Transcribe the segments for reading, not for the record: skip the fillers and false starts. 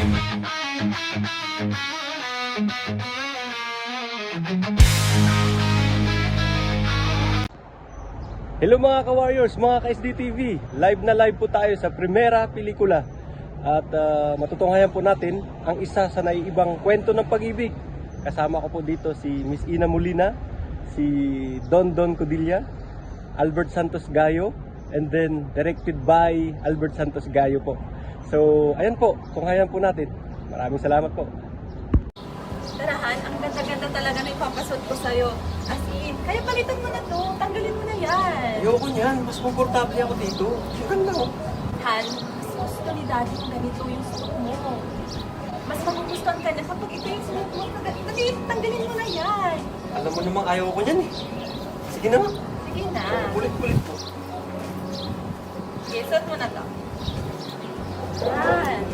Hello mga ka-Warriors, mga ka-SDTV. Live na live po tayo sa Primera Pelikula. At matutunghayan po natin ang isa sa naiibang kwento ng pag-ibig. Kasama ko po dito si Miss Ina Molina, si Don Codilla, Albert Santos Gayo, and then directed by Albert Santos Gayo po. So, ayan po, tunghayan po natin. Maraming salamat po. Tarahan, ang ganda-ganda talaga na ipapasot ko sa'yo. As in, kaya palitan mo na to. Tanggalin mo na yan. Ayoko niyan, mas komportable ako dito. Ang ganda ko. Han, mas gusto ni Daddy kung ganito yung suot mo. Mas magugustuhan ka na kapag ito yung suot mo. Tanggalin mo na yan. Alam mo namang ayaw ko niyan eh. Sige na nga. Sige na. Ulit-ulit po. Sige, suot mo na to. Yan.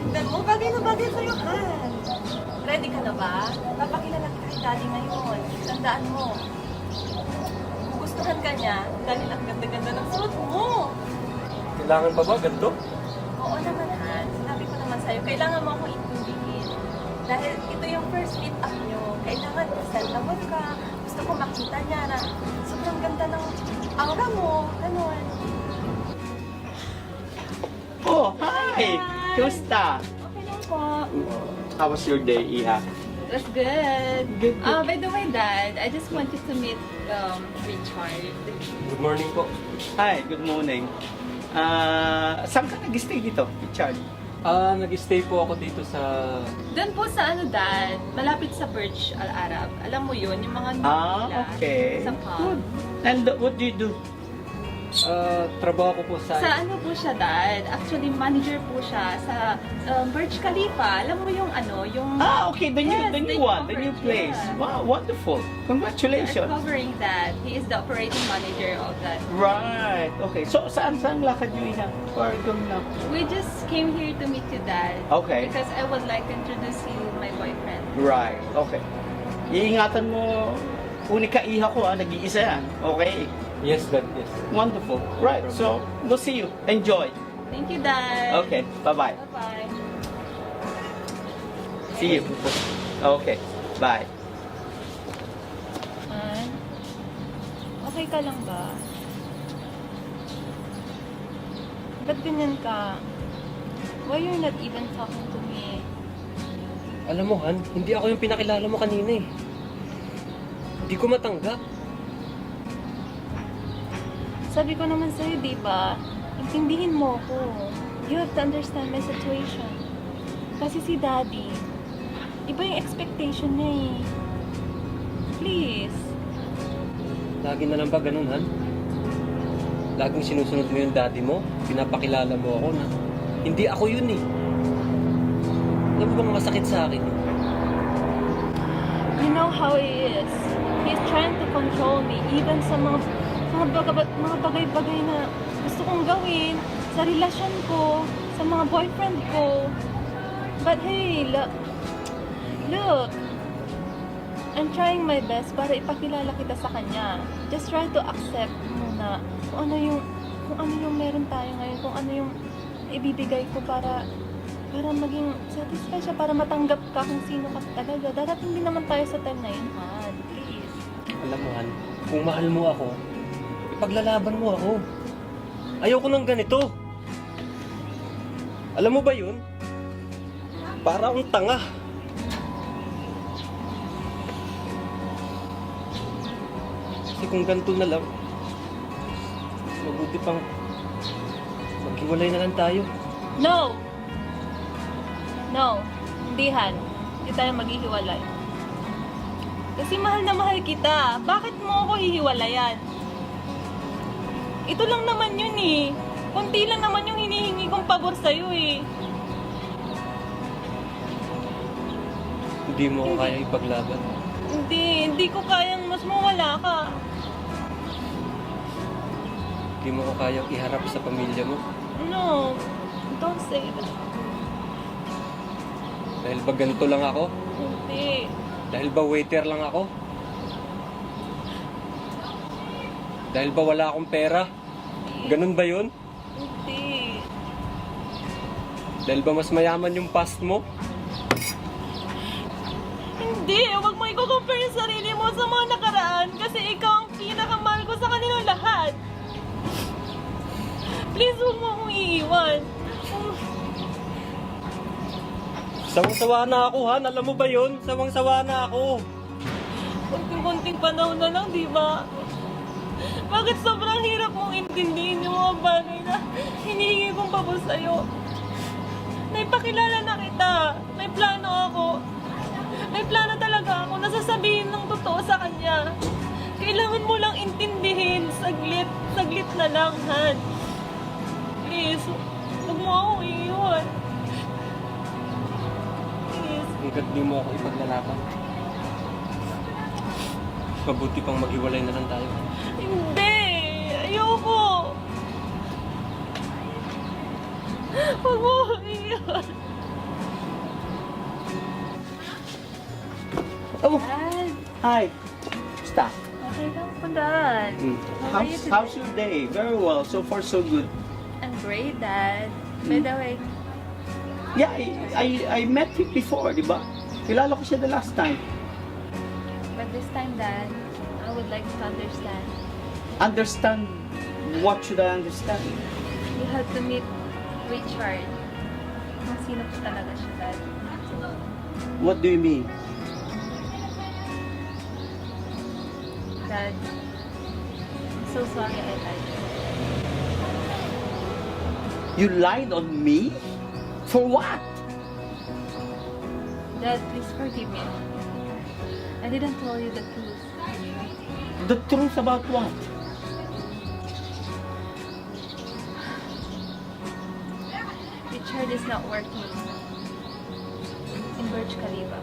Tignan mo, bagay na bagay sa'yo, Han. Ready ka na ba? Papakilala kita kay Daddy ngayon. Tandaan mo. Gustuhan ka niya dahil ang ganda-ganda ng suot mo. Kailangan ba ganito? Oo naman, Han. Sinabi ko naman sa'yo, kailangan mo akong intindihin. Dahil ito yung first meet up nyo. Kailangan presentable ka. Gusto ko makita niya na sobrang ganda ng aura mo. Ganon. Oh, hi! Kumusta? Okay lang po. How was your day, Iha? That's good. Good. By the way, Dad, I just wanted to meet Richard. Good morning po. Hi, good morning. Saan ka nag-stay dito, Richard? Nag-stay po ako dito sa... Doon po sa Dad, malapit sa Burj Al Arab. Alam mo yun, yung mga nila Okay. sa Good. palm. And what do you do? Trabaho ko po sa... Sa po siya, Dad? Actually, manager po siya sa Burj Khalifa. Alam mo yung yung... Okay, the new, Yes, the new they one, the new covered, place. yeah. Wow, wonderful. They're Congratulations. covering that. He is the operating manager of that. Right. Okay. So, saan lakad niyo, Iha? Or going now? We just came here to meet you, Dad. Okay. Because I would like to introduce you my boyfriend. Right. Okay. Iingatan mo, unika Iha ko, nag-iisa yan. Okay. Yes, Dad, yes. Wonderful. Right. So, we'll see you. Enjoy. Thank you, Dad. Okay. Bye-bye. Bye-bye. See you. Okay. Bye. Han, okay ka lang ba? Ba't ganyan ka? Why you're not even talking to me? Alam mo, Han, hindi ako yung pinakilala mo kanina eh. Hindi ko matanggap. Sabi ko naman sa'yo, di ba? Intindihin mo ako. You have to understand my situation. Kasi si Daddy, iba yung expectation niya eh. Please. Lagi na lang ba ganun, Han? Laging sinusunod mo yung daddy mo, pinapakilala mo ako na hindi ako yun eh. Alam mo bang masakit sa akin? You know how he is. He's trying to control me, even sa mga bagay-bagay na gusto kong gawin sa relasyon ko, sa mga boyfriend ko. But hey, look, I'm trying my best para ipakilala kita sa kanya. Just try to accept muna kung ano yung meron tayo ngayon, kung ano yung ibibigay ko para maging satisfied siya, para matanggap ka kung sino ka talaga. Darating din naman tayo sa time na yun, Han. Please. Alam mo, Han, kung mahal mo ako, ipaglalaban mo ako. Ayoko ng ganito. Alam mo ba yun? Para akong tanga. Kasi kung ganito na lang, mabuti pang maghiwalay na lang tayo. No! No. Hindi, Han. Hindi tayo maghihiwalay. Kasi mahal na mahal kita. Bakit mo ako hihiwalayan? Ito lang naman yun eh. Kunti lang naman yung hinihingi kong pabor sa'yo eh. Hindi mo ako kaya ipaglaban. Hindi ko kayang mas mawala ka. Hindi mo ako kaya iharap sa pamilya mo. No. Don't say that. Dahil ba ganito lang ako? Hindi. Dahil ba waiter lang ako? Dahil ba wala akong pera? Ganun ba yun? Dahil ba mas mayaman yung past mo? Hindi, huwag mo i-compare yung sarili mo sa mga nakaraan kasi ikaw ang pinakamahal ko sa kanilang lahat. Please, huwag mo akong iiwan. Sawang-sawa na ako, Han. Alam mo ba yun? Sawang-sawa na ako. Kunting-kunting panahon na lang, di ba? Bakit sobrang hirap mong intindihin yung mga bagay na hinihingi kong pabor sa'yo? Naipakilala na kita. May plano ako. May plano talaga ako na sasabihin ng totoo sa kanya. Kailangan mo lang intindihin. Saglit. Saglit na lang, Han. Please, huwag mo ako iiwan. Please. Hanggat di mo ako ipaglalaban. Mabuti pang maghiwalay na lang tayo. Hindi! Ayoko! Huwag mo akong iiwan. Oh, Dad, hi. Stop. okay lang po, Dad. How are you today? How's your day? Very well. So far, so good. I'm great, Dad. By the way, Yeah, I met him before, di ba? Kilala ko siya the last time. but this time, Dad, I would like to understand. Understand? What should I understand? You have to meet Richard. Kung sino po talaga siya, Dad. What do you mean? Dad, I'm so sorry I lied. You lied on me? For what? Dad, please forgive me. I didn't tell you the truth. The truth about what? Richard is not working in Burj Khalifa.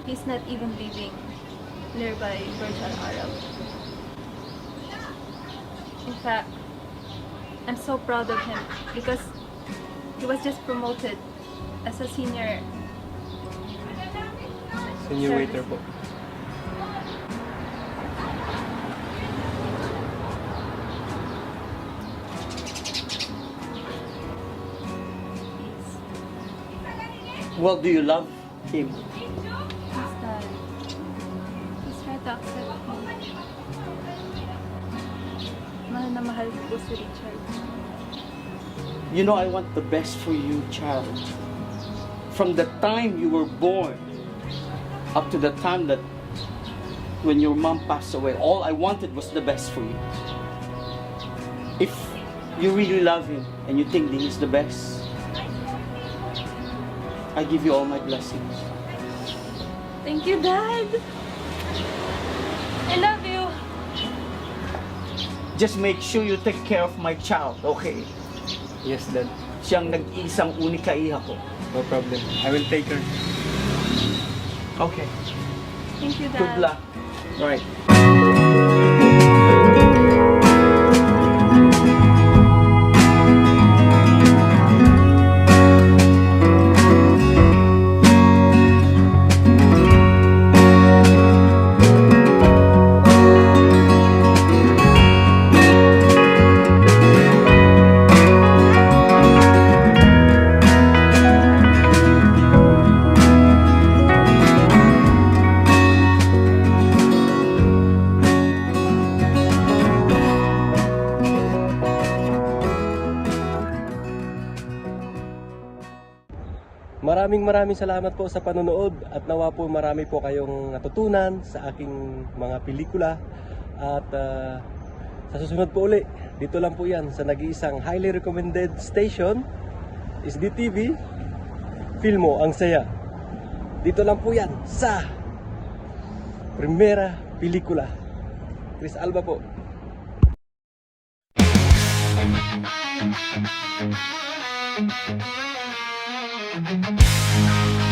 He's not even living nearby Burj Al Arab. In fact, I'm so proud of him because he was just promoted as a senior. Senior waiter po. Well, do you love him? Please, Dad. Please try to accept me. Mahal na mahal ko si Richard. You know, I want the best for you, child. From the time you were born up to the time that when your mom passed away, all I wanted was the best for you. If you really love him and you think that he's the best, I give you all my blessings. Thank you, Dad. I love you. Just make sure you take care of my child, okay? Yes, Dad. Siyang nag-iisang unika iha ko. No problem. I will take her. Okay. Thank you, Dad. Good luck. All right. Maraming salamat po sa panonood at nawa po marami po kayong natutunan sa aking mga pelikula at sa susunod po uli, dito lang po yan sa nag-iisang highly recommended station, SDTV, Filmo ang Saya. Dito lang po yan sa Primera Pelikula. Chris Alba po. Thank you.